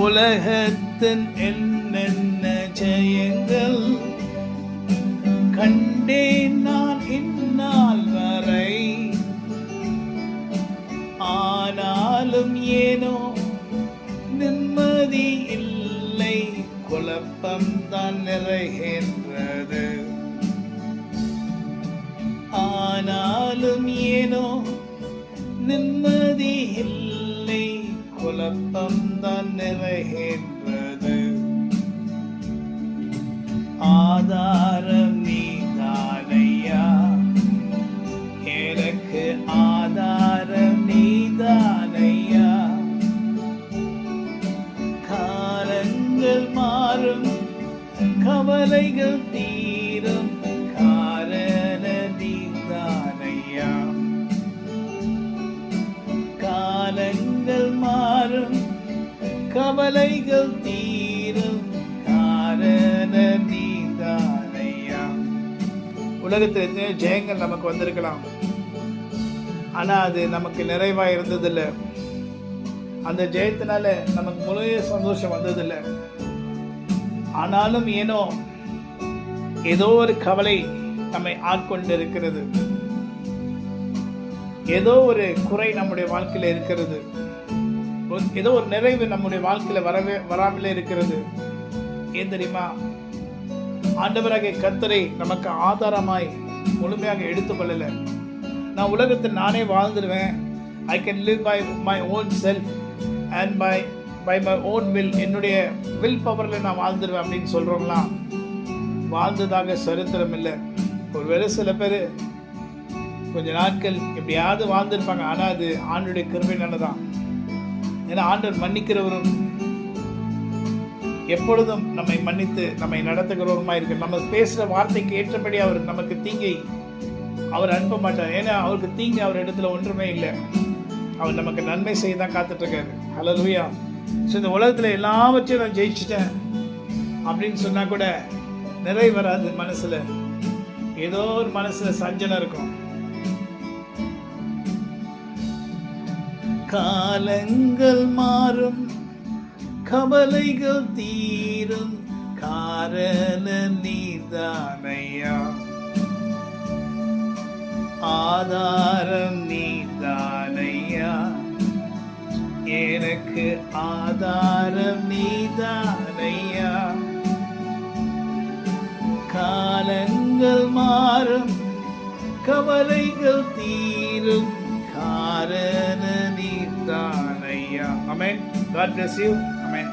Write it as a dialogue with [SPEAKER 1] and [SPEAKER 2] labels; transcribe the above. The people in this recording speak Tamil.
[SPEAKER 1] உலகத்தின் என்னென்ன ஜெயங்கள் கண்டேன் நான் இந்நாள் வரை, ஆனாலும் ஏனோ நிம்மதி இல்லை, குழப்பம்தான் நிறைகின்றது. ஆனாலும் ஏனோ நிம்மதி இல்லை, குழப்பம்தான் நிறைகின்றது. ஆதாரம் நீதானையா, எனக்கு ஆதாரம் நீதானையா. காலங்கள் மாறும், கவலைகள் தீரும், காரண நீதானையா. காலங்கள் மாறும், கவலைகள் தீரும், காரண நீதானையா. உலகத்தில் எத்தனையோ ஜெயங்கள் நமக்கு வந்திருக்கலாம், ஆனா அது நமக்கு நிறைவா இருந்ததில்லை. அந்த ஜெயத்தினால நமக்கு முழு சந்தோஷம் வந்ததில்லை. ஆனாலும் ஏதோ ஒரு கவலை நம்மை ஆட்கொண்டு இருக்கிறது, ஏதோ ஒரு குறை நம்முடைய வாழ்க்கையில இருக்கிறது, ஏதோ ஒரு நிறைவு நம்முடைய வாழ்க்கையில வராமலே இருக்கிறது. ஏன் தெரியுமா? ஆண்டவராகிய கர்த்தரை நமக்கு ஆதாரமாய் முழுமையாக எடுத்துக்கொள்ளல. நான் உலகத்தில் நானே வாழ்ந்துடுவேன், I can live by my own self and by my own will, என்னுடைய வில் பவரில் நான் வாழ்ந்துடுவேன் அப்படின்னு சொல்கிறோம்லாம் வாழ்ந்ததாக சரித்திரம் இல்லை. ஒருவேளை சில பேர் கொஞ்ச நாட்கள் எப்படியாவது வாழ்ந்துருப்பாங்க, ஆனால் அது ஆண்டுடைய கிருபையினால தான். ஏன்னா ஆண்டவர் மன்னிக்கிறவரும் எப்பொழுதும் நம்மை மன்னித்து நம்மை நடத்துகிறவருமா இருக்கு. நம்ம பேசுகிற வார்த்தைக்கு ஏற்றபடி அவர் நமக்கு தீங்கை அவர் அனுப்ப மாட்டார். ஏன்னா அவருக்கு தீங்கு அவர் இடத்துல ஒன்றுமே இல்லை. அவர் நமக்கு நன்மை செய்ய தான் காத்துட்டு இருக்காரு. ஹல்லேலூயா. ஸோ இந்த உலகத்தில் எல்லாவற்றையும் நான் ஜெயிச்சிட்டேன் அப்படின்னு சொன்னா கூட நிறைவு வராது. மனசுல ஏதோ ஒரு மனசுல சஞ்சலம் இருக்கும். காலங்கள் மாறும், கவலைகள் தீரும், காரண நீதானையா. ஆதாரம் நீதானையா, எனக்கு ஆதாரம் நீதானையா. காலங்கள் மாறும், கவலைகள் தீரும், காரண நீதானையா. ஆமென். God bless you. Amen.